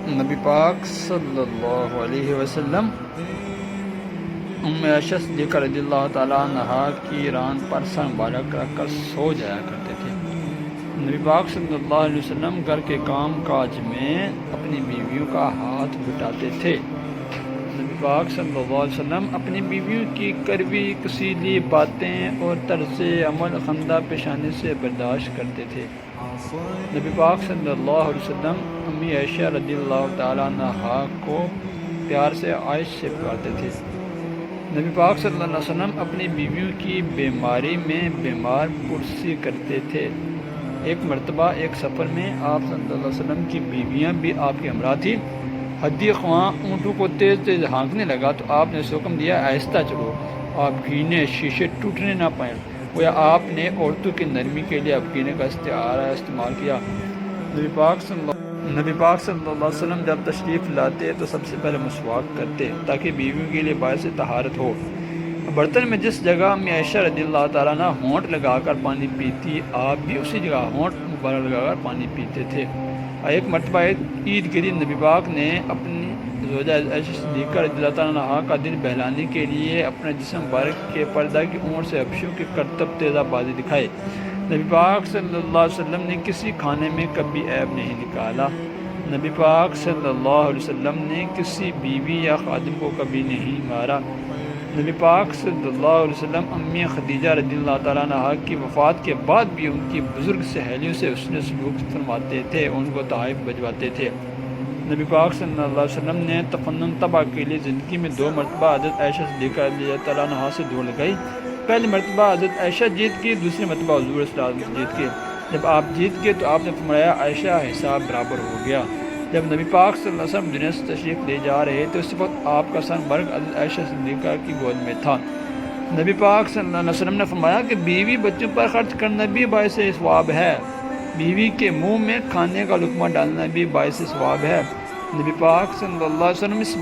نبی پاک صلی اللہ علیہ وسلم عائشہ صدیقہ رضی اللہ تعالیٰ عنہا کی ران پر سر مبارک رکھ کر سو جایا کرتے تھے۔ نبی پاک صلی اللہ علیہ وسلم گھر کے کام کاج میں اپنی بیویوں کا ہاتھ بٹاتے تھے۔ نبی پاک صلی اللہ علیہ وسلم اپنی بیویوں کی کڑوی کسیلی باتیں اور طرز عمل خندہ پیشانی سے برداشت کرتے تھے۔ نبی پاک صلی اللہ علیہ وسلم امی عائشہ رضی اللہ تعالیٰ عنہا کو پیار سے عائش سے پکارتے تھے۔ نبی پاک صلی اللہ علیہ وسلم اپنی بیویوں کی بیماری میں بیمار پرسی کرتے تھے۔ ایک مرتبہ ایک سفر میں آپ صلی اللہ علیہ وسلم کی بیویاں بھی آپ کے ہمراہ تھیں۔ حدی خواں اونٹوں کو تیز تیز ہانکنے لگا تو آپ نے حکم دیا آہستہ چلو، آپ گینے شیشے ٹوٹنے نہ پائیں۔ گویا آپ نے عورتوں کی نرمی کے لیے اب گینے کا استعمال کیا۔ نبی پاک صلی اللہ علیہ وسلم جب تشریف لاتے تو سب سے پہلے مسواک کرتے تاکہ بیویوں کے لیے باعث طہارت ہو۔ برتن میں جس جگہ امی عائشہ رضی اللہ تعالیٰ عنہ ہونٹ لگا کر پانی پیتی، آپ بھی اسی جگہ ہونٹ مبارک لگا کر پانی پیتے تھے۔ ایک مرتبہ عید کے دن نبی پاک نے اپنی زوجہ عائشہ صدیقہ رضی اللہ تعالیٰ عنہ کا دل بہلانے کے لیے اپنے جسم مبارک کے پردہ کی اونٹ سے حبشیوں کی کرتب تیزہ بازی دکھائے۔ نبی پاک صلی اللہ علیہ وسلم نے کسی کھانے میں کبھی عیب نہیں نکالا۔ نبی پاک صلی اللہ علیہ وسلم نے کسی بیوی یا خادم کو کبھی نہیں مارا۔ نبی پاک صلی اللہ علیہ وسلم امی خدیجہ رضی اللہ تعالیٰ عنہا کی وفات کے بعد بھی ان کی بزرگ سہیلیوں سے حسن سلوک فرماتے تھے، ان کو تحائف بھجواتے تھے۔ نبی پاک صلی اللہ علیہ وسلم نے تفنن طبع کے لیے زندگی میں 2 مرتبہ حضرت عائشہ صدیقہ رضی اللہ تعالیٰ عنہا سے دوڑ لگائی۔ پہلی مرتبہ حضرت عائشہ جیت کی، دوسری مرتبہ حضور صلی اللہ علیہ وسلم جیت کے۔ جب آپ جیت گئے تو آپ نے فرمایا عائشہ حساب برابر ہو گیا۔ جب نبی پاک صلی اللہ علیہ وسلم دنیا سے تشریف لے جا رہے تھے اس وقت آپ کا سر مبارک حضرت عائشہ صدیقہ کی گود میں تھا۔ نبی پاک صلی اللہ علیہ وسلم نے فرمایا کہ بیوی بچوں پر خرچ کرنا بھی باعث ثواب ہے، بیوی کے منہ میں کھانے کا لقمہ ڈالنا بھی باعث ثواب ہے۔ نبی پاک صلی اللہ علیہ وسلم اس